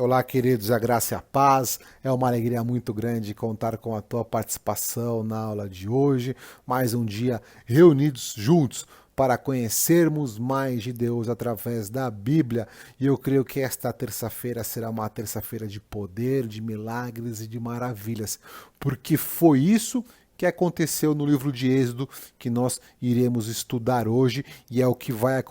Olá, queridos, a graça e a paz. É uma alegria muito grande contar com a tua participação na aula de hoje. Mais um dia reunidos juntos para conhecermos mais de Deus através da Bíblia. E eu creio que esta terça-feira será uma terça-feira de poder, de milagres e de maravilhas, porque foi isso que aconteceu no livro de Êxodo, que nós iremos estudar hoje, e é o que vai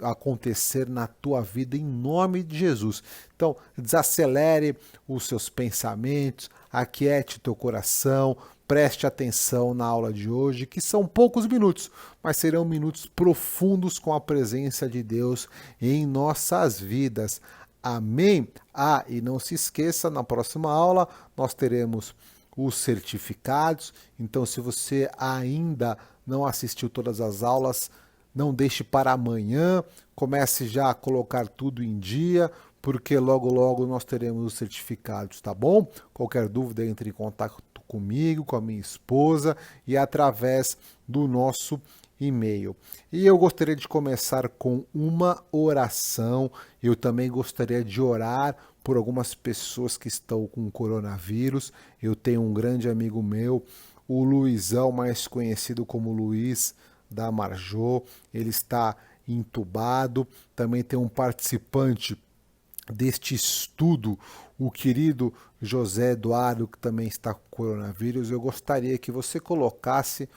acontecer na tua vida em nome de Jesus. Então, desacelere os seus pensamentos, aquiete teu coração, preste atenção na aula de hoje, que são poucos minutos, mas serão minutos profundos com a presença de Deus em nossas vidas. Amém? E não se esqueça, na próxima aula nós teremos os certificados. Então, se você ainda não assistiu todas as aulas, não deixe para amanhã, comece já a colocar tudo em dia, porque logo logo nós teremos os certificados, tá bom? Qualquer dúvida, entre em contato comigo, com a minha esposa e através do nosso e-mail. E eu gostaria de começar com uma oração. Eu também gostaria de orar por algumas pessoas que estão com coronavírus. Eu tenho um grande amigo meu, o Luizão, mais conhecido como Luiz da Marjô. Ele está entubado. Também tem um participante deste estudo, o querido José Eduardo, que também está com coronavírus. Eu gostaria que você colocasse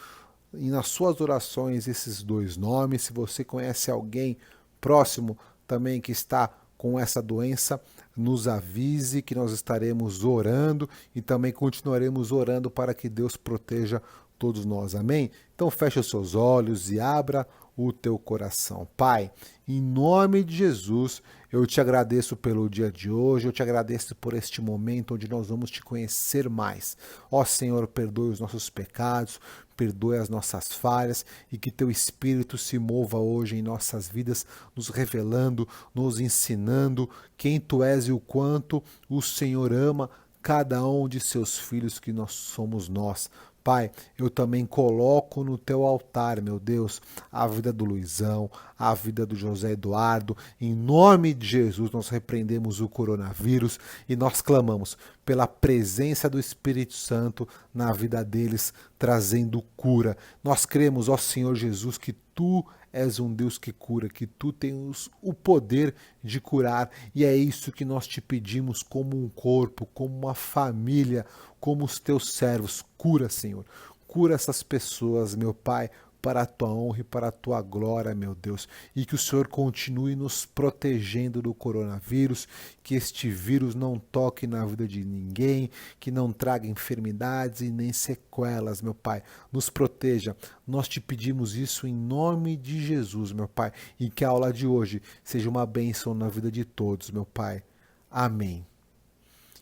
nas suas orações esses dois nomes. Se você conhece alguém próximo também que está com essa doença, nos avise que nós estaremos orando e também continuaremos orando para que Deus proteja todos nós. Amém? Então feche os seus olhos e abra o teu coração. Pai, em nome de Jesus, eu te agradeço pelo dia de hoje, eu te agradeço por este momento onde nós vamos te conhecer mais. Ó Senhor, perdoe os nossos pecados, perdoe as nossas falhas e que teu Espírito se mova hoje em nossas vidas, nos revelando, nos ensinando quem tu és e o quanto o Senhor ama cada um de seus filhos que nós somos nós. Pai, eu também coloco no teu altar, meu Deus, a vida do Luizão, a vida do José Eduardo. Em nome de Jesus, nós repreendemos o coronavírus e nós clamamos pela presença do Espírito Santo na vida deles, trazendo cura. Nós cremos, ó Senhor Jesus, que tu és um Deus que cura, que tu tens o poder de curar, e é isso que nós te pedimos como um corpo, como uma família, como os teus servos. Cura, Senhor, cura essas pessoas, meu Pai, para a tua honra e para a tua glória, meu Deus, e que o Senhor continue nos protegendo do coronavírus, que este vírus não toque na vida de ninguém, que não traga enfermidades e nem sequelas, meu Pai, nos proteja. Nós te pedimos isso em nome de Jesus, meu Pai, e que a aula de hoje seja uma bênção na vida de todos, meu Pai. Amém.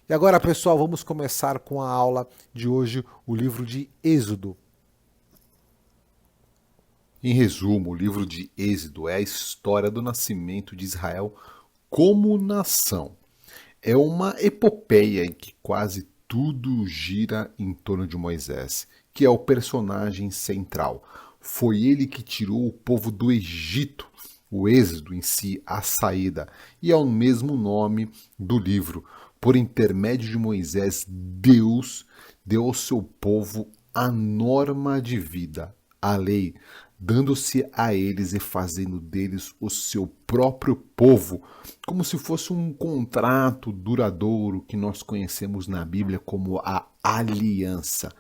E agora, pessoal, vamos começar com a aula de hoje, o livro de Êxodo. Em resumo, o livro de Êxodo é a história do nascimento de Israel como nação. É uma epopeia em que quase tudo gira em torno de Moisés, que é o personagem central. Foi ele que tirou o povo do Egito. O Êxodo em si, a saída, e é o mesmo nome do livro. Por intermédio de Moisés, Deus deu ao seu povo a norma de vida, a lei, dando-se a eles e fazendo deles o seu próprio povo, como se fosse um contrato duradouro que nós conhecemos na Bíblia como a aliança.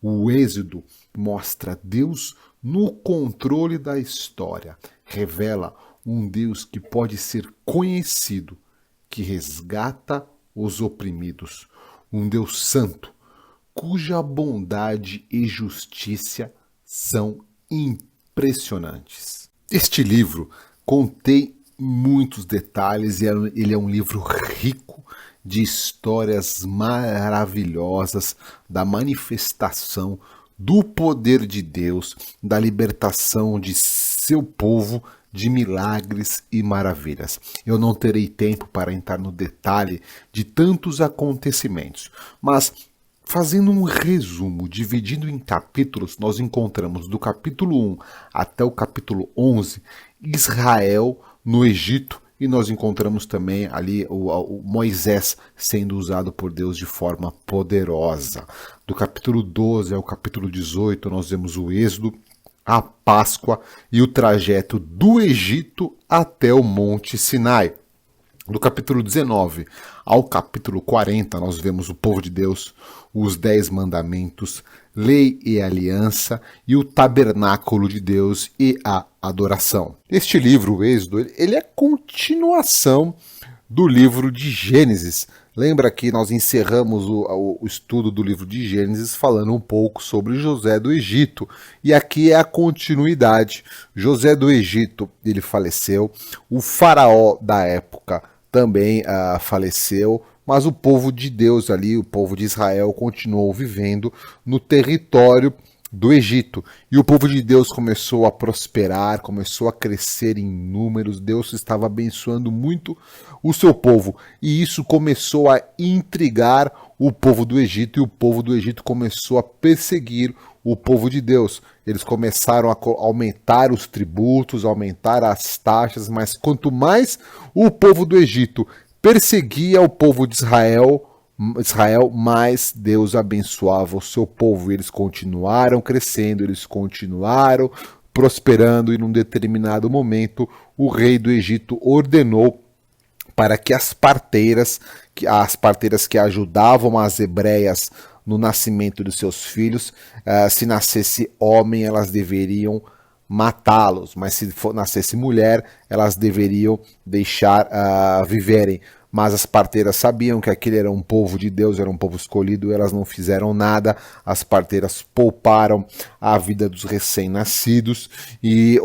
O Êxodo mostra Deus no controle da história, revela um Deus que pode ser conhecido, que resgata os oprimidos, um Deus santo, cuja bondade e justiça são impressionantes. Este livro contém muitos detalhes e ele é um livro rico de histórias maravilhosas da manifestação do poder de Deus, da libertação de seu povo, de milagres e maravilhas. Eu não terei tempo para entrar no detalhe de tantos acontecimentos, mas fazendo um resumo, dividindo em capítulos, nós encontramos do capítulo 1 até o capítulo 11, Israel no Egito e nós encontramos também ali o Moisés sendo usado por Deus de forma poderosa. Do capítulo 12 ao capítulo 18 nós vemos o Êxodo, a Páscoa e o trajeto do Egito até o Monte Sinai. Do capítulo 19 ao capítulo 40, nós vemos o povo de Deus, os 10 mandamentos, lei e aliança e o tabernáculo de Deus e a adoração. Este livro, o Êxodo, ele é continuação do livro de Gênesis. Lembra que nós encerramos o estudo do livro de Gênesis falando um pouco sobre José do Egito. E aqui é a continuidade. José do Egito, ele faleceu. O faraó da época também faleceu. Mas o povo de Deus ali, o povo de Israel, continuou vivendo no território do Egito. E o povo de Deus começou a prosperar, começou a crescer em números. Deus estava abençoando muito o seu povo. E isso começou a intrigar o povo do Egito. E o povo do Egito começou a perseguir o povo de Deus. Eles começaram a aumentar os tributos, aumentar as taxas. Mas quanto mais o povo do Egito perseguia o povo de Israel, mais Deus abençoava o seu povo. Eles continuaram crescendo, eles continuaram prosperando, e num determinado momento o rei do Egito ordenou para que as parteiras que ajudavam as hebreias no nascimento de seus filhos, se nascesse homem, elas deveriam matá-los, mas se nascesse mulher, elas deveriam deixar viverem. Mas as parteiras sabiam que aquele era um povo de Deus, era um povo escolhido, elas não fizeram nada. As parteiras pouparam a vida dos recém-nascidos e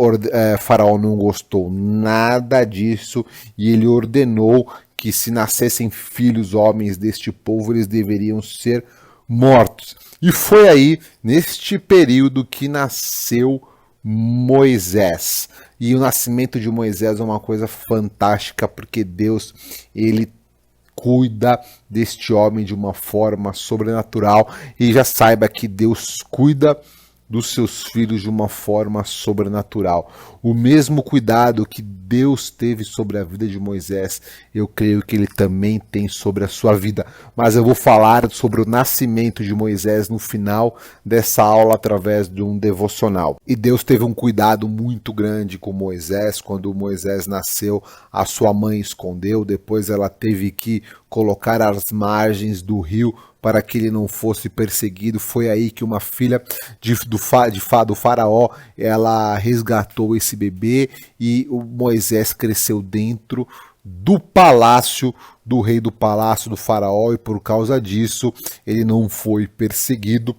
Faraó não gostou nada disso e ele ordenou que se nascessem filhos homens deste povo, eles deveriam ser mortos. E foi aí, neste período, que nasceu Moisés. E o nascimento de Moisés é uma coisa fantástica, porque Deus, ele cuida deste homem de uma forma sobrenatural. E já saiba que Deus cuida dos seus filhos de uma forma sobrenatural. O mesmo cuidado que Deus teve sobre a vida de Moisés, eu creio que ele também tem sobre a sua vida. Mas eu vou falar sobre o nascimento de Moisés no final dessa aula através de um devocional. E Deus teve um cuidado muito grande com Moisés. Quando Moisés nasceu, a sua mãe escondeu, depois ela teve que colocar às margens do rio para que ele não fosse perseguido. Foi aí que uma filha do faraó, ela resgatou esse bebê, e o Moisés cresceu dentro do palácio do rei do palácio do faraó, e por causa disso ele não foi perseguido.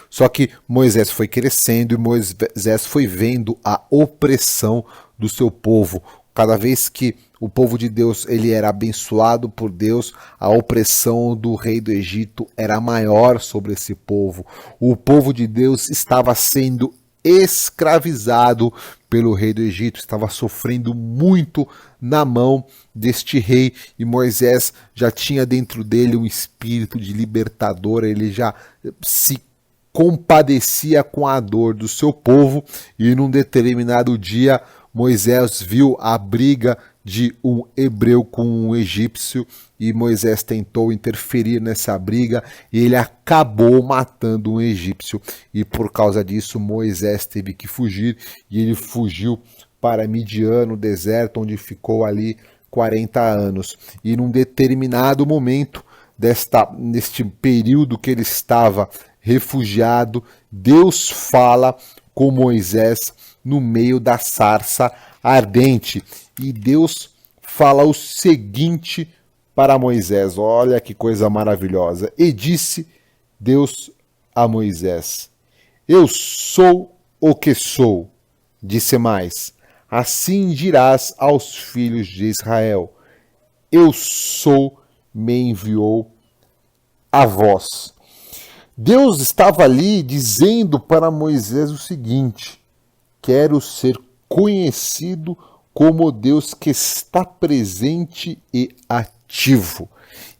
Só que Moisés foi crescendo e Moisés foi vendo a opressão do seu povo. Cada vez que o povo de Deus ele era abençoado por Deus, a opressão do rei do Egito era maior sobre esse povo. O povo de Deus estava sendo escravizado pelo rei do Egito, estava sofrendo muito na mão deste rei, e Moisés já tinha dentro dele um espírito de libertador, ele já se compadecia com a dor do seu povo, e num determinado dia Moisés viu a briga de um hebreu com um egípcio, e Moisés tentou interferir nessa briga e ele acabou matando um egípcio, e por causa disso Moisés teve que fugir, e ele fugiu para Midian, no deserto, onde ficou ali 40 anos. E num determinado momento neste período que ele estava refugiado, Deus fala com Moisés no meio da sarça ardente. E Deus fala o seguinte para Moisés, olha que coisa maravilhosa. E disse Deus a Moisés: eu sou o que sou. Disse mais: assim dirás aos filhos de Israel: eu sou, me enviou a vós. Deus estava ali dizendo para Moisés o seguinte: quero ser conhecido como Deus que está presente e ativo.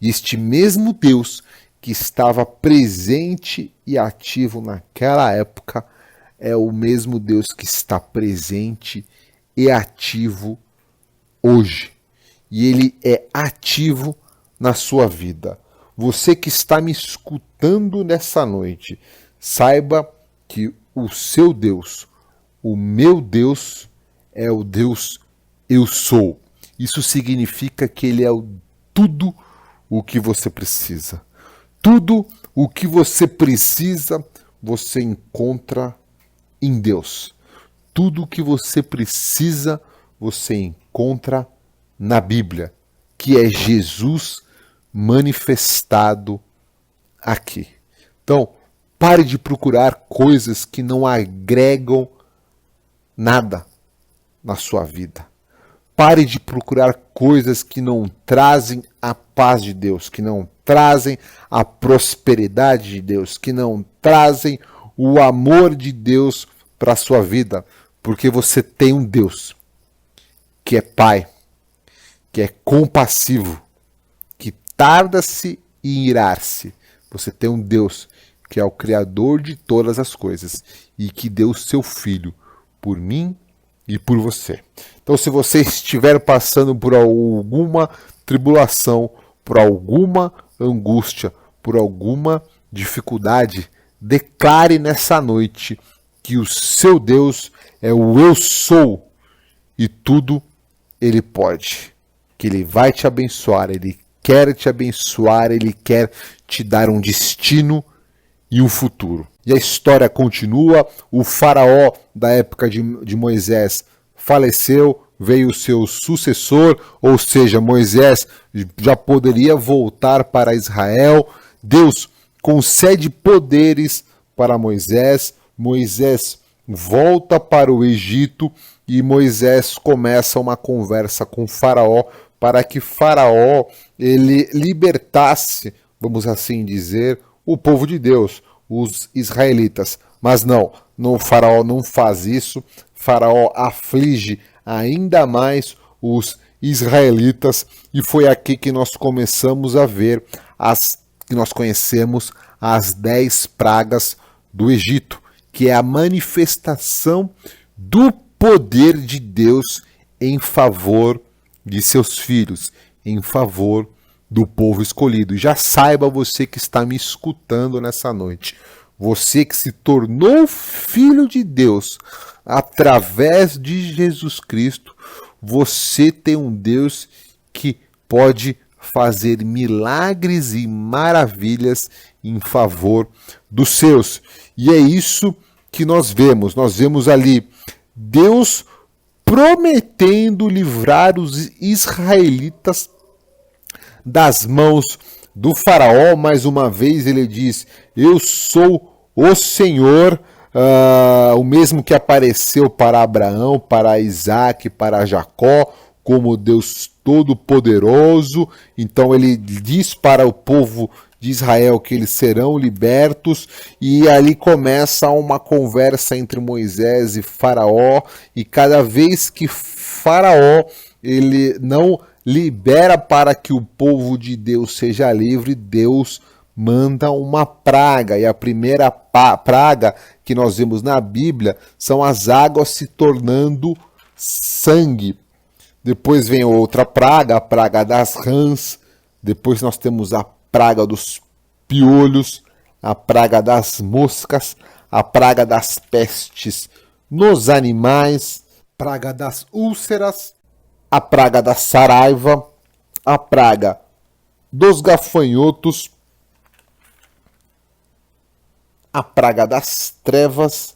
E este mesmo Deus que estava presente e ativo naquela época é o mesmo Deus que está presente e ativo hoje e ele é ativo na sua vida. Você que está me escutando nessa noite, saiba que o seu Deus, o meu Deus, é o Deus eu sou. Isso significa que ele é tudo o que você precisa. Tudo o que você precisa, você encontra em Deus. Tudo o que você precisa, você encontra na Bíblia, que é Jesus manifestado aqui. Então, pare de procurar coisas que não agregam nada na sua vida. Pare de procurar coisas que não trazem a paz de Deus, que não trazem a prosperidade de Deus, que não trazem o amor de Deus para a sua vida, porque você tem um Deus que é Pai, que é compassivo, que tarda-se em irar-se. Você tem um Deus que é o Criador de todas as coisas e que deu seu Filho por mim e por você. Então, se você estiver passando por alguma tribulação, por alguma angústia, por alguma dificuldade, declare nessa noite que o seu Deus é o eu sou e tudo ele pode. Que ele vai te abençoar, ele quer te abençoar, ele quer te dar um destino e um futuro. E a história continua, o faraó da época de Moisés faleceu, veio o seu sucessor, ou seja, Moisés já poderia voltar para Israel. Deus concede poderes para Moisés, Moisés volta para o Egito e Moisés começa uma conversa com Faraó para que Faraó ele libertasse, vamos assim dizer, o povo de Deus, os israelitas. Mas não, o Faraó não faz isso. Faraó aflige ainda mais os israelitas e foi aqui que nós começamos a ver que nós conhecemos as 10 pragas do Egito, que é a manifestação do poder de Deus em favor de seus filhos, em favor do povo escolhido. E já saiba você que está me escutando nessa noite, você que se tornou filho de Deus através de Jesus Cristo, você tem um Deus que pode fazer milagres e maravilhas em favor dos seus. E é isso que nós vemos. Nós vemos ali Deus prometendo livrar os israelitas das mãos do faraó. Mais uma vez ele diz: eu sou o Senhor, o mesmo que apareceu para Abraão, para Isaac, para Jacó, como Deus Todo-Poderoso. Então ele diz para o povo de Israel que eles serão libertos, e ali começa uma conversa entre Moisés e Faraó, e cada vez que Faraó ele não libera para que o povo de Deus seja livre, Deus manda uma praga, e a primeira praga que nós vemos na Bíblia são as águas se tornando sangue. Depois vem outra praga, a praga das rãs. Depois nós temos a praga dos piolhos, a praga das moscas, a praga das pestes nos animais, praga das úlceras, a praga da saraiva, a praga dos gafanhotos, a praga das trevas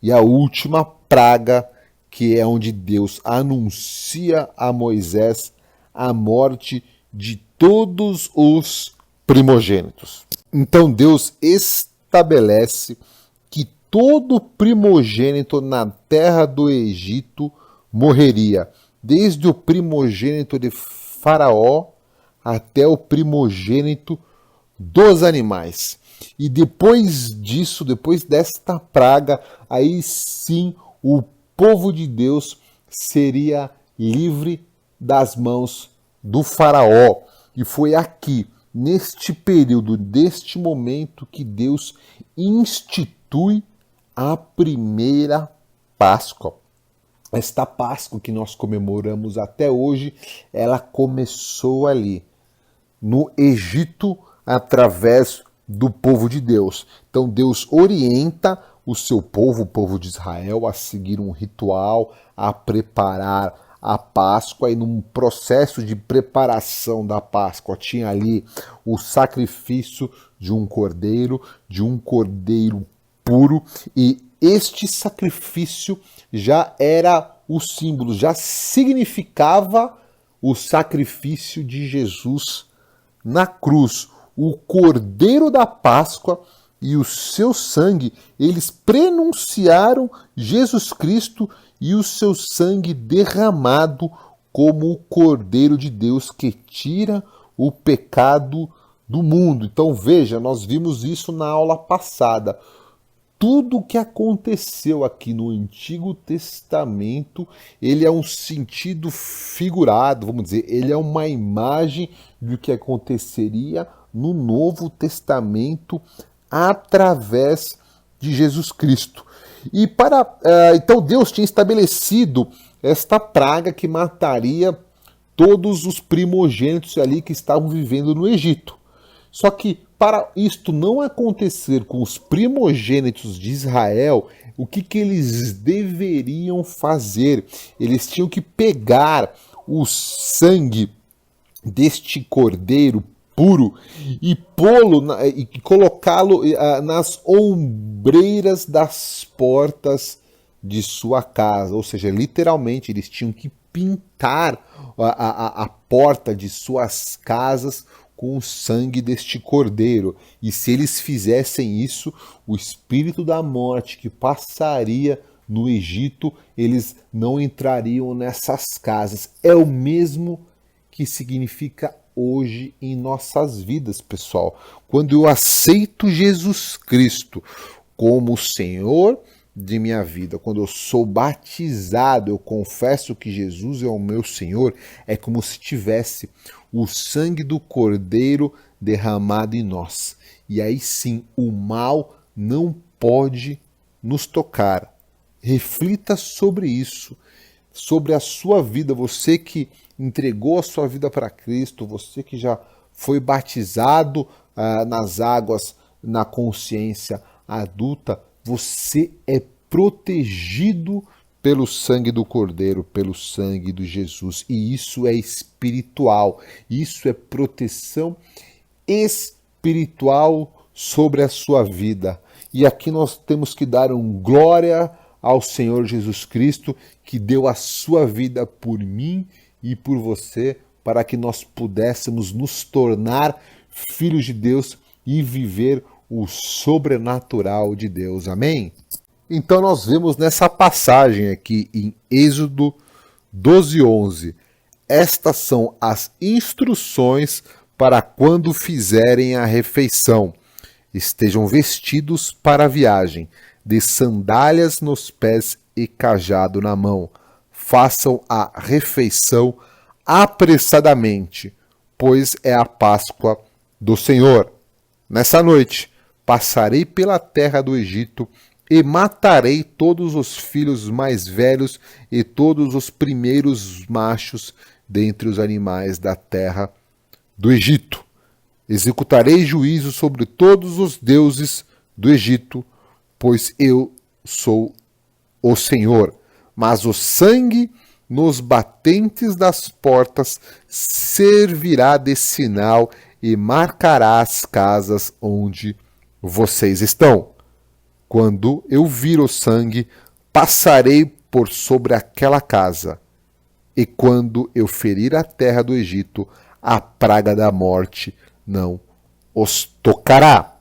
e a última praga, que é onde Deus anuncia a Moisés a morte de todos os primogênitos. Então Deus estabelece que todo primogênito na terra do Egito morreria, desde o primogênito de Faraó até o primogênito dos animais. E depois disso, depois desta praga, aí sim o povo de Deus seria livre das mãos do faraó. E foi aqui, neste período, deste momento, que Deus institui a primeira Páscoa. esta Páscoa que nós comemoramos até hoje, ela começou ali, no Egito, através do povo de Deus. Então Deus orienta o seu povo, o povo de Israel, a seguir um ritual, a preparar a Páscoa, e num processo de preparação da Páscoa tinha ali o sacrifício de um cordeiro puro, e este sacrifício já era o símbolo, já significava o sacrifício de Jesus na cruz. O Cordeiro da Páscoa e o seu sangue, eles prenunciaram Jesus Cristo e o seu sangue derramado como o Cordeiro de Deus que tira o pecado do mundo. Então veja, nós vimos isso na aula passada. Tudo o que aconteceu aqui no Antigo Testamento, ele é um sentido figurado, vamos dizer, ele é uma imagem do que aconteceria no Novo Testamento através de Jesus Cristo. E então Deus tinha estabelecido esta praga que mataria todos os primogênitos ali que estavam vivendo no Egito. Só que para isto não acontecer com os primogênitos de Israel, o que eles deveriam fazer? Eles tinham que pegar o sangue deste cordeiro puro e e colocá-lo nas ombreiras das portas de sua casa. Ou seja, literalmente eles tinham que pintar a porta de suas casas com o sangue deste cordeiro. E se eles fizessem isso, o espírito da morte que passaria no Egito, eles não entrariam nessas casas. É o mesmo que significa hoje em nossas vidas, pessoal. Quando eu aceito Jesus Cristo como o Senhor de minha vida, quando eu sou batizado, eu confesso que Jesus é o meu Senhor, é como se tivesse o sangue do Cordeiro derramado em nós. E aí sim, o mal não pode nos tocar. Reflita sobre isso, sobre a sua vida, você que entregou a sua vida para Cristo, você que já foi batizado nas águas, na consciência adulta, você é protegido pelo sangue do Cordeiro, pelo sangue de Jesus. E isso é espiritual, isso é proteção espiritual sobre a sua vida. E aqui nós temos que dar glória ao Senhor Jesus Cristo, que deu a sua vida por mim e por você, para que nós pudéssemos nos tornar filhos de Deus e viver o sobrenatural de Deus. Amém? Então nós vemos nessa passagem aqui em Êxodo 12:11. Estas são as instruções para quando fizerem a refeição. Estejam vestidos para a viagem, de sandálias nos pés e cajado na mão. Façam a refeição apressadamente, pois é a Páscoa do Senhor. Nessa noite passarei pela terra do Egito e matarei todos os filhos mais velhos e todos os primeiros machos dentre os animais da terra do Egito. Executarei juízo sobre todos os deuses do Egito, pois eu sou o Senhor. Mas o sangue nos batentes das portas servirá de sinal e marcará as casas onde vocês estão. Quando eu vir o sangue, passarei por sobre aquela casa. E quando eu ferir a terra do Egito, a praga da morte não os tocará.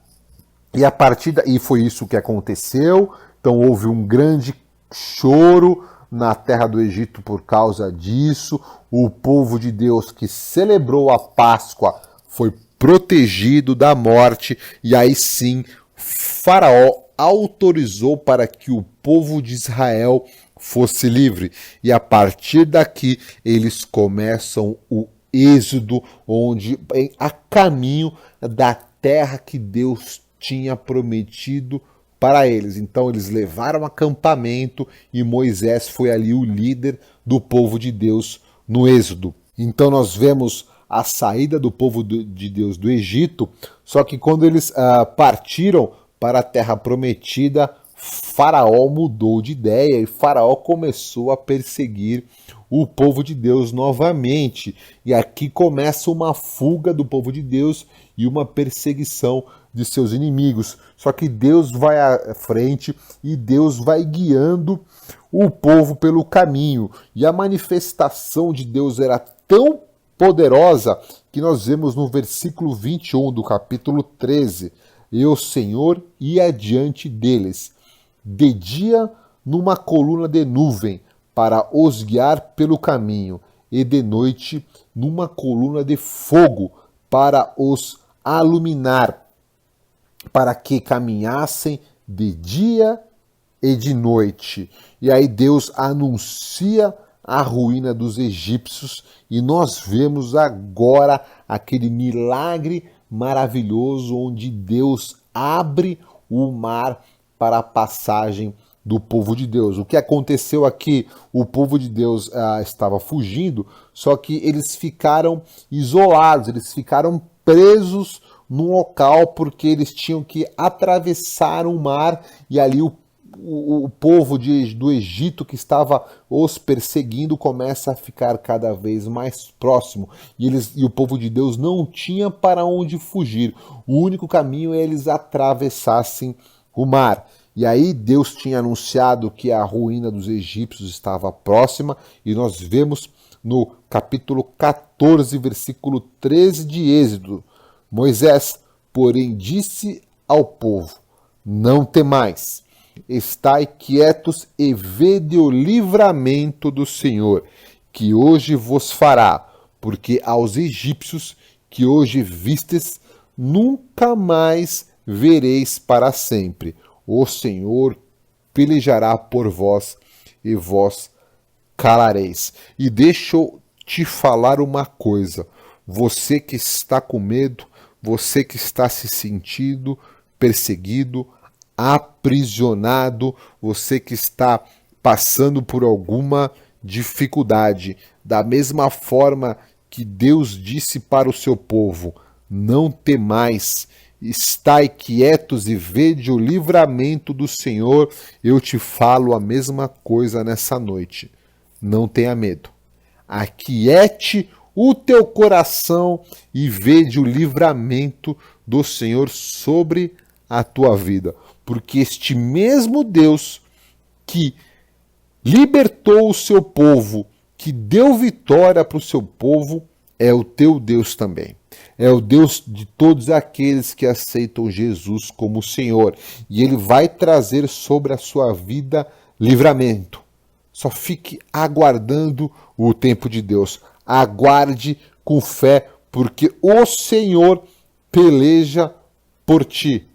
E foi isso que aconteceu. Então houve um grande choro na terra do Egito por causa disso. O povo de Deus que celebrou a Páscoa foi protegido da morte, e aí sim Faraó autorizou para que o povo de Israel fosse livre. E a partir daqui eles começam o êxodo, a caminho da terra que Deus tinha prometido para eles. Então eles levaram acampamento e Moisés foi ali o líder do povo de Deus no Êxodo. Então nós vemos a saída do povo de Deus do Egito, só que quando eles partiram para a terra prometida, Faraó mudou de ideia e Faraó começou a perseguir o povo de Deus novamente. E aqui começa uma fuga do povo de Deus e uma perseguição de seus inimigos. Só que Deus vai à frente e Deus vai guiando o povo pelo caminho. E a manifestação de Deus era tão poderosa que nós vemos no versículo 21 do capítulo 13. E o Senhor ia adiante deles, de dia numa coluna de nuvem, para os guiar pelo caminho, e de noite numa coluna de fogo, para os iluminar, para que caminhassem de dia e de noite. E aí Deus anuncia a ruína dos egípcios, e nós vemos agora aquele milagre maravilhoso onde Deus abre o mar para a passagem do povo de Deus. O que aconteceu aqui? O povo de Deus estava fugindo, só que eles ficaram isolados, eles ficaram presos num local porque eles tinham que atravessar o mar e ali o povo do Egito que estava os perseguindo começa a ficar cada vez mais próximo e o povo de Deus não tinha para onde fugir. O único caminho é eles atravessassem o mar. E aí Deus tinha anunciado que a ruína dos egípcios estava próxima e nós vemos no capítulo 14, versículo 13 de Êxodo: Moisés, porém, disse ao povo: não temais, estai quietos e vede o livramento do Senhor, que hoje vos fará, porque aos egípcios que hoje vistes, nunca mais vereis para sempre. O Senhor pelejará por vós e vós calareis. E deixa eu te falar uma coisa, você que está com medo, você que está se sentindo perseguido, aprisionado, você que está passando por alguma dificuldade, da mesma forma que Deus disse para o seu povo: não temais, estai quietos e vede o livramento do Senhor, eu te falo a mesma coisa nessa noite. Não tenha medo. Aquiete o teu coração e vede o livramento do Senhor sobre a tua vida. Porque este mesmo Deus que libertou o seu povo, que deu vitória para o seu povo, é o teu Deus também. É o Deus de todos aqueles que aceitam Jesus como Senhor. E Ele vai trazer sobre a sua vida livramento. Só fique aguardando o tempo de Deus. Aguarde com fé, porque o Senhor peleja por ti.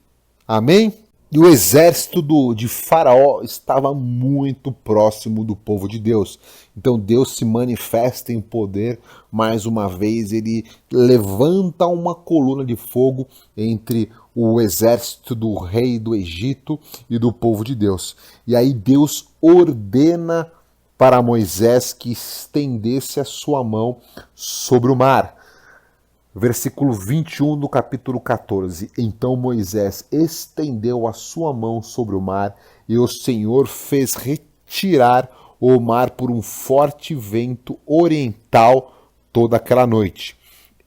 Amém? E o exército de Faraó estava muito próximo do povo de Deus. Então Deus se manifesta em poder mais uma vez. Ele levanta uma coluna de fogo entre o exército do rei do Egito e do povo de Deus. E aí Deus ordena para Moisés que estendesse a sua mão sobre o mar. Versículo 21 do capítulo 14. Então Moisés estendeu a sua mão sobre o mar, e o Senhor fez retirar o mar por um forte vento oriental toda aquela noite.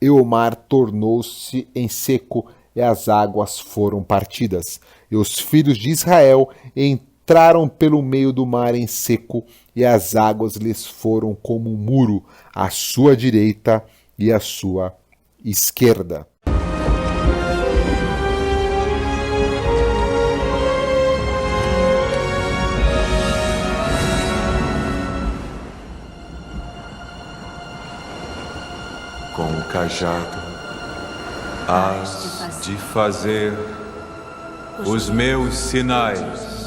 E o mar tornou-se em seco, e as águas foram partidas. E os filhos de Israel entraram pelo meio do mar em seco, e as águas lhes foram como um muro, à sua direita e à sua esquerda. Com o cajado hás de fazer os meus sinais.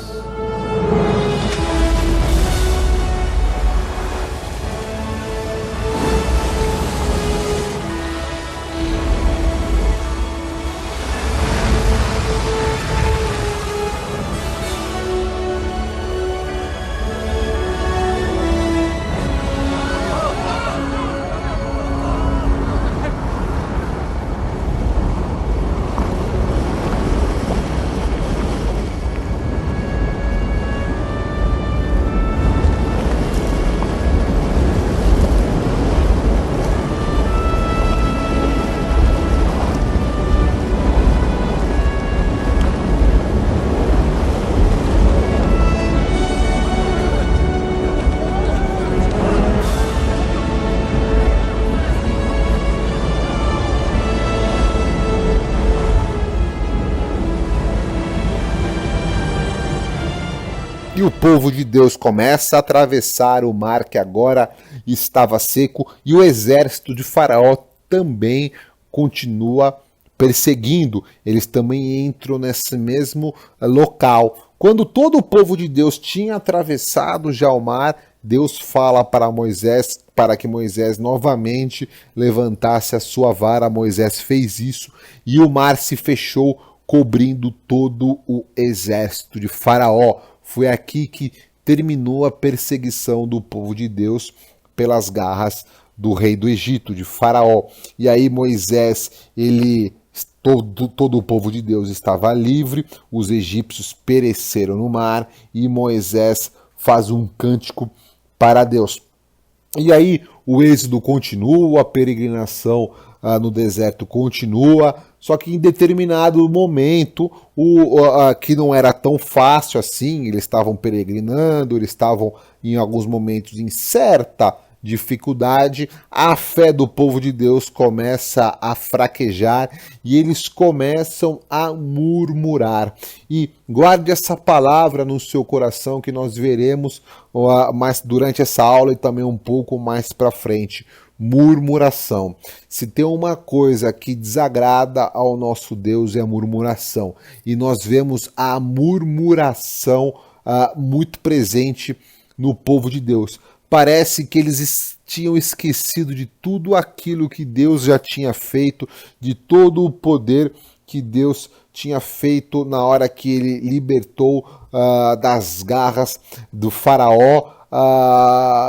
E o povo de Deus começa a atravessar o mar que agora estava seco, e o exército de Faraó também continua perseguindo. Eles também entram nesse mesmo local. Quando todo o povo de Deus tinha atravessado já o mar, Deus fala para Moisés para que Moisés novamente levantasse a sua vara. Moisés fez isso e o mar se fechou, cobrindo todo o exército de Faraó. Foi aqui que terminou a perseguição do povo de Deus pelas garras do rei do Egito, de Faraó. E aí Moisés, todo o povo de Deus estava livre, os egípcios pereceram no mar e Moisés faz um cântico para Deus. E aí o êxodo continua, a peregrinação no deserto continua, só que em determinado momento, que não era tão fácil assim, eles estavam peregrinando, eles estavam em alguns momentos em certa dificuldade, a fé do povo de Deus começa a fraquejar e eles começam a murmurar. E guarde essa palavra no seu coração que nós veremos mais durante essa aula e também um pouco mais para frente. Murmuração. Se tem uma coisa que desagrada ao nosso Deus é a murmuração. E nós vemos a murmuração muito presente no povo de Deus. Parece que eles tinham esquecido de tudo aquilo que Deus já tinha feito, de todo o poder que Deus tinha feito na hora que ele libertou das garras do Faraó.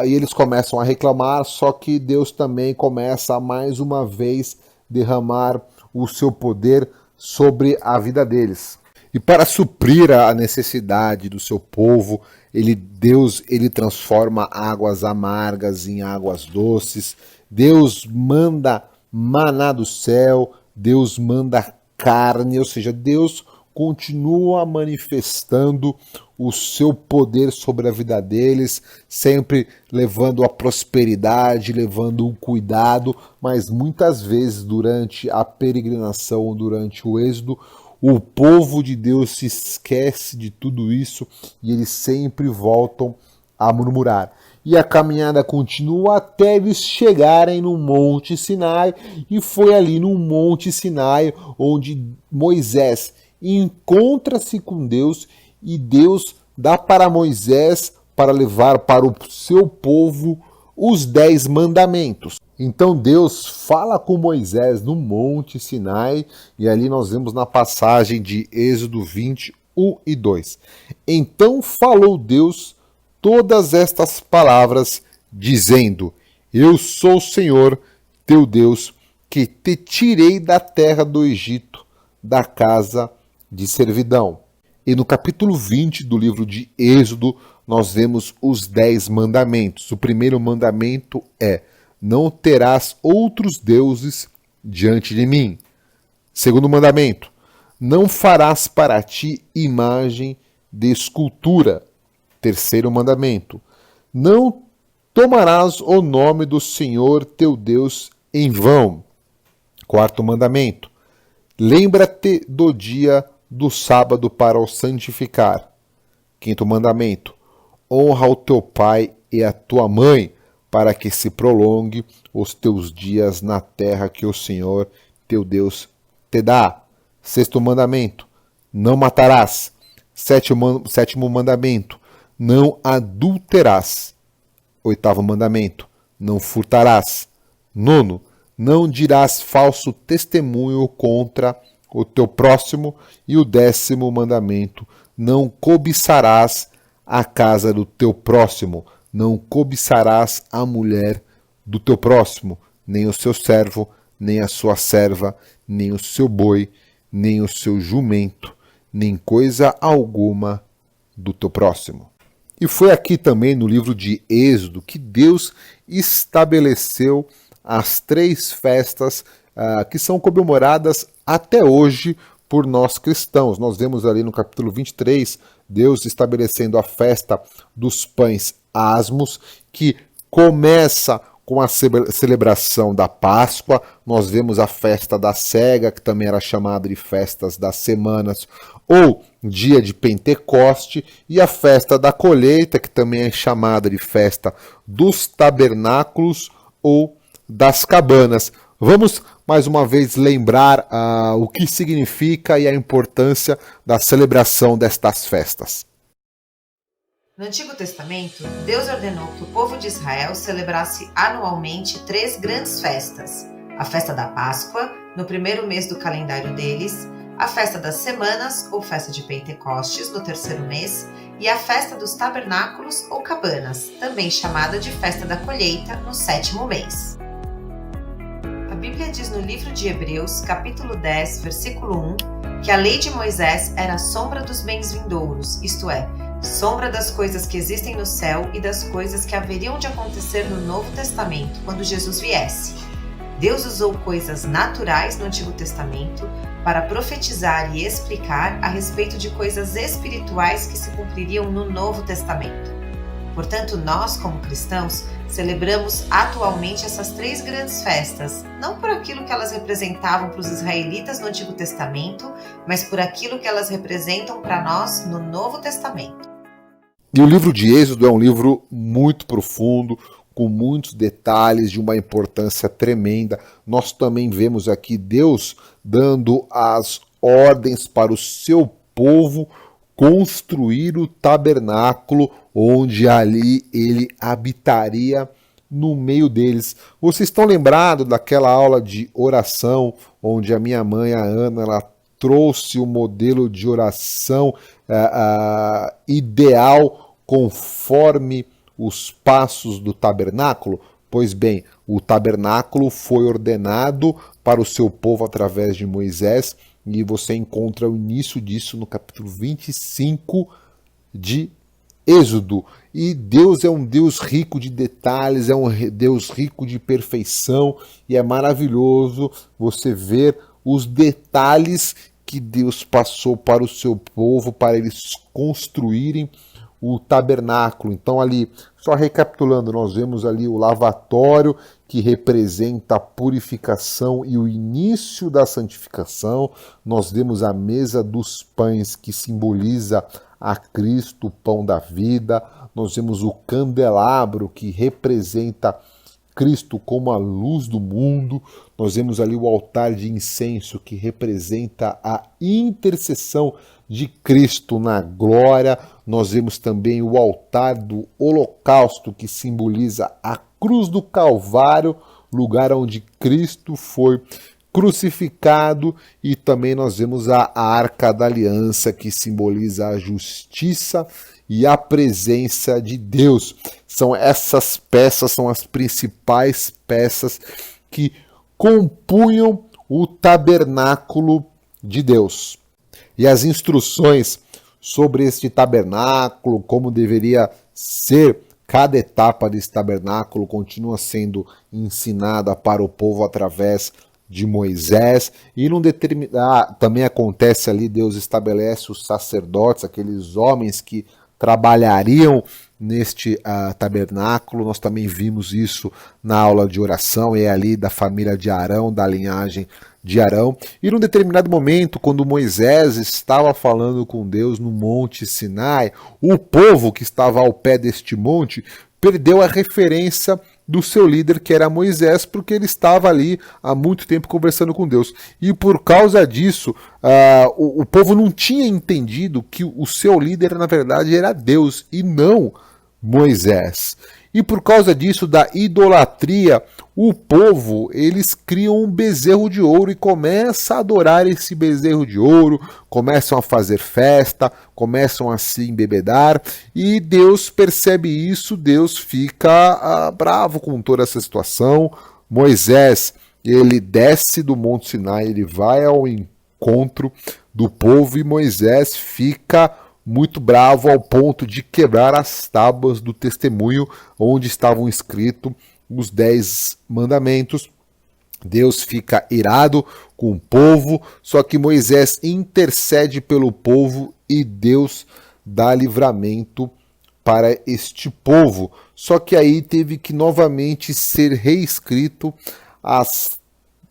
E eles começam a reclamar, só que Deus também começa a mais uma vez derramar o seu poder sobre a vida deles. E para suprir a necessidade do seu povo, Deus transforma águas amargas em águas doces. Deus manda maná do céu, Deus manda carne, ou seja, Deus continua manifestando o seu poder sobre a vida deles, sempre levando a prosperidade, levando o cuidado, mas muitas vezes durante a peregrinação, durante o êxodo, o povo de Deus se esquece de tudo isso e eles sempre voltam a murmurar. E a caminhada continua até eles chegarem no Monte Sinai, e foi ali no Monte Sinai onde Moisés encontra-se com Deus e Deus dá para Moisés para levar para o seu povo os 10 mandamentos. Então Deus fala com Moisés no Monte Sinai, e ali nós vemos na passagem de Êxodo 20, 1 e 2. Então falou Deus todas estas palavras, dizendo: Eu sou o Senhor, teu Deus, que te tirei da terra do Egito, da casa de servidão. E no capítulo 20 do livro de Êxodo, nós vemos os 10 mandamentos. O primeiro mandamento é: não terás outros deuses diante de mim. Segundo mandamento: não farás para ti imagem de escultura. Terceiro mandamento: não tomarás o nome do Senhor teu Deus em vão. Quarto mandamento: lembra-te do dia do sábado para o santificar. Quinto mandamento: honra o teu pai e a tua mãe, para que se prolongue os teus dias na terra que o Senhor teu Deus te dá. Sexto mandamento: não matarás. Sétimo mandamento: não adulterás. Oitavo mandamento: não furtarás. Nono: não dirás falso testemunho contra o teu próximo. E o 10º mandamento: não cobiçarás a casa do teu próximo. Não cobiçarás a mulher do teu próximo, nem o seu servo, nem a sua serva, nem o seu boi, nem o seu jumento, nem coisa alguma do teu próximo. E foi aqui também no livro de Êxodo que Deus estabeleceu as 3 festas que são comemoradas até hoje por nós cristãos. Nós vemos ali no capítulo 23, Deus estabelecendo a festa dos pães asmos, que começa com a celebração da Páscoa, nós vemos a festa da cega, que também era chamada de festas das semanas, ou dia de Pentecoste, e a festa da colheita, que também é chamada de festa dos tabernáculos ou das cabanas. Vamos mais uma vez lembrar o que significa e a importância da celebração destas festas. No Antigo Testamento, Deus ordenou que o povo de Israel celebrasse anualmente 3 grandes festas: a festa da Páscoa, no primeiro mês do calendário deles, a festa das semanas, ou festa de Pentecostes, no terceiro mês, e a festa dos tabernáculos ou cabanas, também chamada de festa da colheita, no 7º mês. A Bíblia diz no livro de Hebreus, capítulo 10, versículo 1, que a lei de Moisés era a sombra dos bens vindouros, isto é, sombra das coisas que existem no céu e das coisas que haveriam de acontecer no Novo Testamento, quando Jesus viesse. Deus usou coisas naturais no Antigo Testamento para profetizar e explicar a respeito de coisas espirituais que se cumpririam no Novo Testamento. Portanto, nós, como cristãos, celebramos atualmente essas 3 grandes festas, não por aquilo que elas representavam para os israelitas no Antigo Testamento, mas por aquilo que elas representam para nós no Novo Testamento. E o livro de Êxodo é um livro muito profundo, com muitos detalhes, de uma importância tremenda. Nós também vemos aqui Deus dando as ordens para o seu povo construir o tabernáculo, onde ali ele habitaria no meio deles. Vocês estão lembrados daquela aula de oração, onde a minha mãe, a Ana, ela trouxe o modelo de oração ideal conforme os passos do tabernáculo? Pois bem, o tabernáculo foi ordenado para o seu povo através de Moisés, e você encontra o início disso no capítulo 25 de Êxodo. E Deus é um Deus rico de detalhes, é um Deus rico de perfeição, e é maravilhoso você ver os detalhes que Deus passou para o seu povo, para eles construírem o tabernáculo. Então ali, só recapitulando, nós vemos ali o lavatório, que representa a purificação e o início da santificação. Nós vemos a mesa dos pães, que simboliza a Cristo, o pão da vida. Nós vemos o candelabro, que representa Cristo como a luz do mundo. Nós vemos ali o altar de incenso, que representa a intercessão de Cristo na glória. Nós vemos também o altar do holocausto, que simboliza a cruz do Calvário, lugar onde Cristo foi crucificado. E também nós vemos a Arca da Aliança, que simboliza a justiça e a presença de Deus. São essas peças, são as principais peças que compunham o tabernáculo de Deus. E as instruções sobre este tabernáculo, como deveria ser cada etapa desse tabernáculo, continua sendo ensinada para o povo através de Moisés. E também acontece ali, Deus estabelece os sacerdotes, aqueles homens que trabalhariam neste tabernáculo. Nós também vimos isso na aula de oração, é ali da família de Arão, da linhagem de Arão. E num determinado momento, quando Moisés estava falando com Deus no Monte Sinai, o povo que estava ao pé deste monte perdeu a referência do seu líder, que era Moisés, porque ele estava ali há muito tempo conversando com Deus. E por causa disso, o povo não tinha entendido que o seu líder, na verdade, era Deus e não Moisés. E por causa disso, da idolatria, o povo, eles criam um bezerro de ouro e começam a adorar esse bezerro de ouro, começam a fazer festa, começam a se embebedar, e Deus percebe isso, Deus fica bravo com toda essa situação. Moisés, ele desce do Monte Sinai, ele vai ao encontro do povo, e Moisés fica muito bravo ao ponto de quebrar as tábuas do testemunho onde estavam escritos os 10 mandamentos. Deus fica irado com o povo, só que Moisés intercede pelo povo e Deus dá livramento para este povo. Só que aí teve que novamente ser reescrito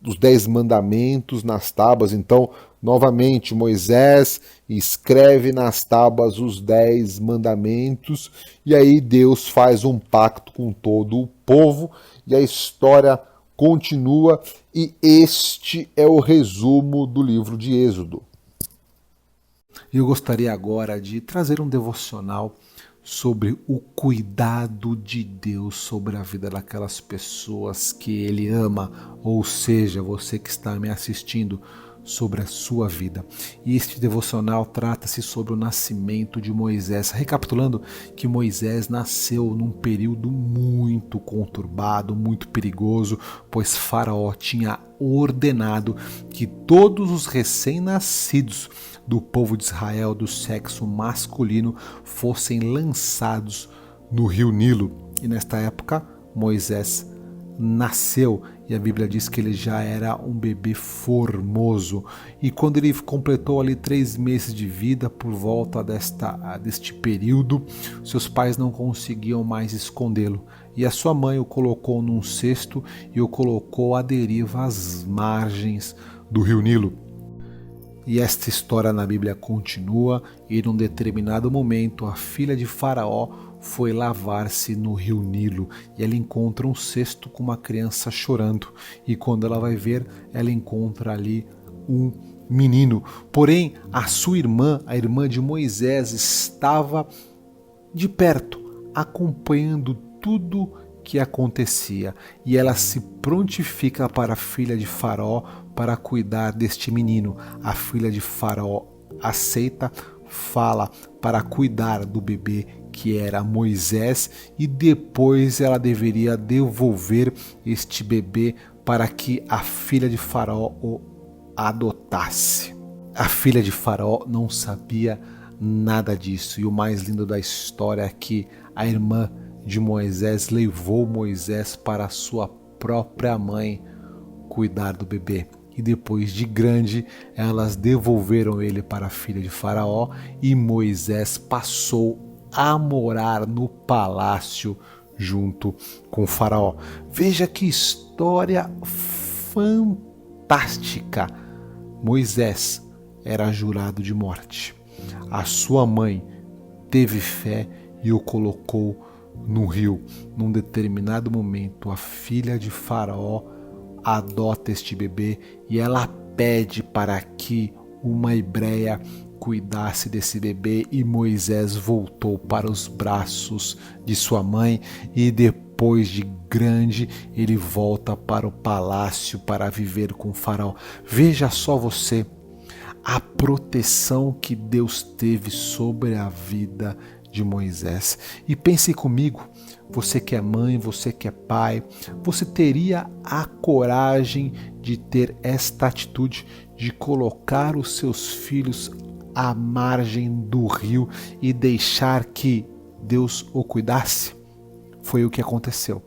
os 10 mandamentos nas tábuas. Então, novamente, Moisés escreve nas tábuas os 10 mandamentos, e aí Deus faz um pacto com todo o povo, e a história continua, e este é o resumo do livro de Êxodo. Eu gostaria agora de trazer um devocional sobre o cuidado de Deus sobre a vida daquelas pessoas que Ele ama, ou seja, você que está me assistindo, sobre a sua vida. E este devocional trata-se sobre o nascimento de Moisés. Recapitulando que Moisés nasceu num período muito conturbado, muito perigoso, pois Faraó tinha ordenado que todos os recém-nascidos do povo de Israel do sexo masculino fossem lançados no rio Nilo. E nesta época, Moisés nasceu, e a Bíblia diz que ele já era um bebê formoso. E quando ele completou ali 3 meses de vida, por volta deste período, seus pais não conseguiam mais escondê-lo. E a sua mãe o colocou num cesto e o colocou à deriva às margens do rio Nilo. E esta história na Bíblia continua, e num determinado momento a filha de Faraó foi lavar-se no rio Nilo, e ela encontra um cesto com uma criança chorando, e quando ela vai ver, ela encontra ali um menino. Porém, a sua irmã, a irmã de Moisés, estava de perto, acompanhando tudo que acontecia, e ela se prontifica para a filha de Faraó para cuidar deste menino. A filha de Faraó aceita, fala para cuidar do bebê, que era Moisés, e depois ela deveria devolver este bebê para que a filha de Faraó o adotasse. A filha de Faraó não sabia nada disso, e o mais lindo da história é que a irmã de Moisés levou Moisés para a sua própria mãe cuidar do bebê. E depois de grande, elas devolveram ele para a filha de Faraó, e Moisés passou a morar no palácio junto com Faraó. Veja que história fantástica! Moisés era jurado de morte. A sua mãe teve fé e o colocou no rio. Num determinado momento, a filha de Faraó adota este bebê e ela pede para que uma hebreia cuidasse desse bebê, e Moisés voltou para os braços de sua mãe, e depois de grande ele volta para o palácio para viver com Faraó. Veja só você a proteção que Deus teve sobre a vida de Moisés. E pense comigo, você que é mãe, você que é pai, você teria a coragem de ter esta atitude de colocar os seus filhos à margem do rio e deixar que Deus o cuidasse? Foi o que aconteceu.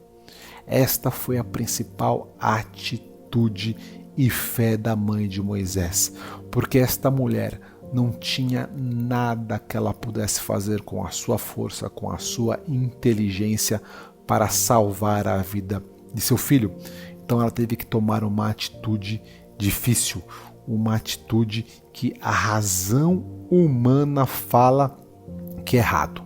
Esta foi a principal atitude e fé da mãe de Moisés, porque esta mulher não tinha nada que ela pudesse fazer com a sua força, com a sua inteligência para salvar a vida de seu filho. Então ela teve que tomar uma atitude difícil, uma atitude que a razão humana fala que é errado,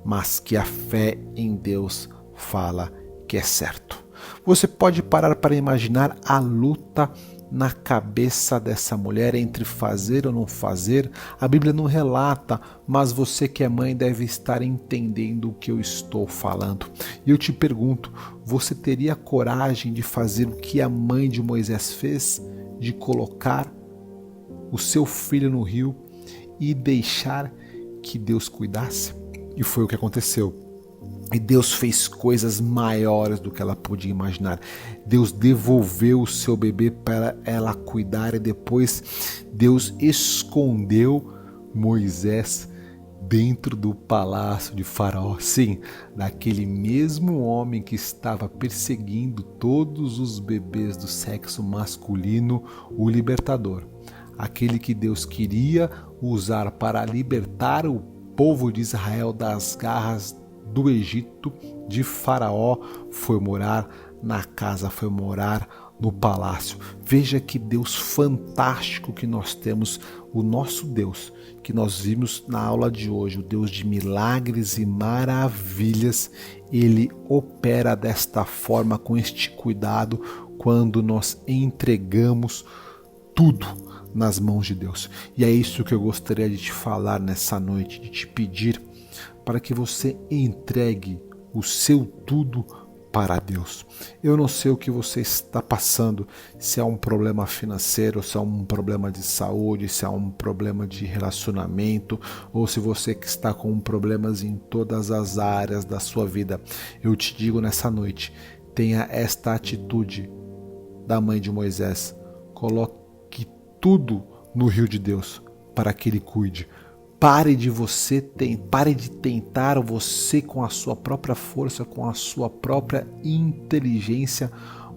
mas que a fé em Deus fala que é certo. Você pode parar para imaginar a luta na cabeça dessa mulher entre fazer ou não fazer. A Bíblia não relata, mas você que é mãe deve estar entendendo o que eu estou falando. E eu te pergunto, você teria coragem de fazer o que a mãe de Moisés fez? De colocar o seu filho no rio e deixar que Deus cuidasse? E foi o que aconteceu. E Deus fez coisas maiores do que ela podia imaginar. Deus devolveu o seu bebê para ela cuidar, e depois Deus escondeu Moisés dentro do palácio de Faraó. Sim, daquele mesmo homem que estava perseguindo todos os bebês do sexo masculino, o libertador. Aquele que Deus queria usar para libertar o povo de Israel das garras do Egito, de Faraó, foi morar na casa, foi morar no palácio. Veja que Deus fantástico que nós temos, o nosso Deus, que nós vimos na aula de hoje, o Deus de milagres e maravilhas. Ele opera desta forma, com este cuidado, quando nós entregamos tudo nas mãos de Deus. E é isso que eu gostaria de te falar nessa noite, de te pedir para que você entregue o seu tudo para Deus. Eu não sei o que você está passando, se é um problema financeiro, se é um problema de saúde, se é um problema de relacionamento, ou se você que está com problemas em todas as áreas da sua vida. Eu te digo nessa noite, tenha esta atitude da mãe de Moisés. Coloque tudo no rio de Deus para que Ele cuide. Pare de tentar você com a sua própria força, com a sua própria inteligência,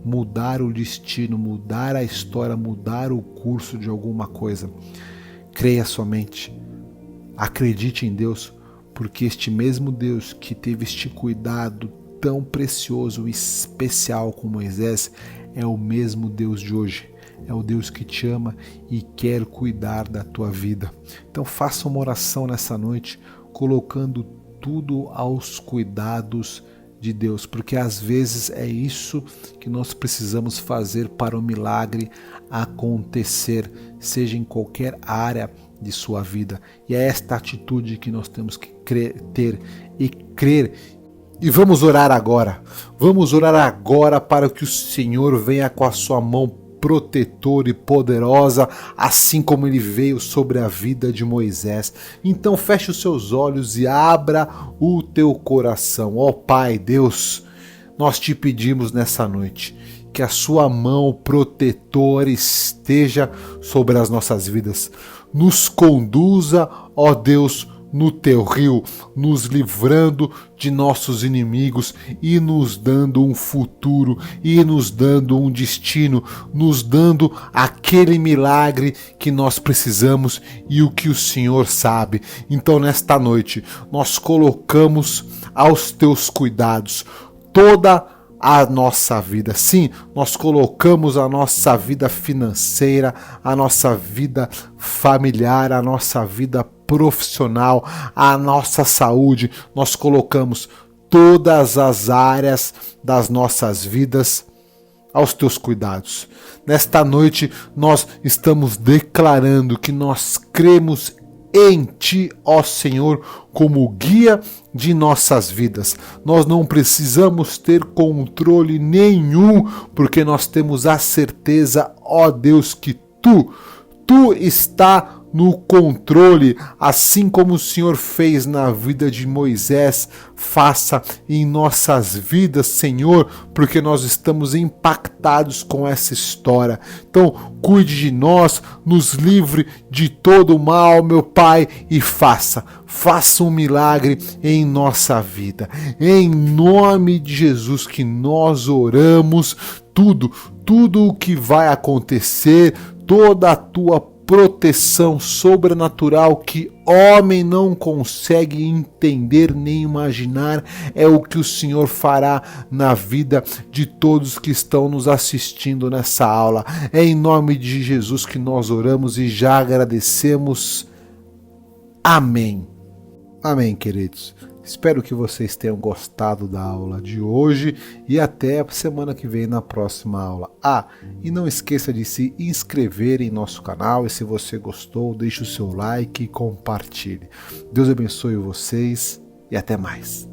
mudar o destino, mudar a história, mudar o curso de alguma coisa. Creia somente, acredite em Deus, porque este mesmo Deus que teve este cuidado tão precioso e especial com Moisés é o mesmo Deus de hoje. É o Deus que te ama e quer cuidar da tua vida. Então faça uma oração nessa noite, colocando tudo aos cuidados de Deus, porque às vezes é isso que nós precisamos fazer para o milagre acontecer, seja em qualquer área de sua vida. E é esta atitude que nós temos que ter e crer. E vamos orar agora. Vamos orar agora para que o Senhor venha com a sua mão protetora e poderosa, assim como ele veio sobre a vida de Moisés. Então feche os seus olhos e abra o teu coração. Ó Pai Deus, nós te pedimos nessa noite que a sua mão protetora esteja sobre as nossas vidas. Nos conduza, ó Deus, no teu rio, nos livrando de nossos inimigos e nos dando um futuro e nos dando um destino, nos dando aquele milagre que nós precisamos e o que o Senhor sabe. Então nesta noite nós colocamos aos teus cuidados toda a nossa vida. Sim, nós colocamos a nossa vida financeira, a nossa vida familiar, a nossa vida profissional, a nossa saúde. Nós colocamos todas as áreas das nossas vidas aos teus cuidados. Nesta noite nós estamos declarando que nós cremos em Ti, ó Senhor, como guia de nossas vidas. Nós não precisamos ter controle nenhum, porque nós temos a certeza, ó Deus, que Tu está no controle, assim como o Senhor fez na vida de Moisés, faça em nossas vidas, Senhor, porque nós estamos impactados com essa história. Então, cuide de nós, nos livre de todo o mal, meu Pai, e faça um milagre em nossa vida. Em nome de Jesus que nós oramos, tudo o que vai acontecer, toda a tua proteção sobrenatural que homem não consegue entender nem imaginar, é o que o Senhor fará na vida de todos que estão nos assistindo nessa aula. É em nome de Jesus que nós oramos e já agradecemos. Amém. Amém, queridos. Espero que vocês tenham gostado da aula de hoje e até a semana que vem na próxima aula. E não esqueça de se inscrever em nosso canal e se você gostou, deixe o seu like e compartilhe. Deus abençoe vocês e até mais.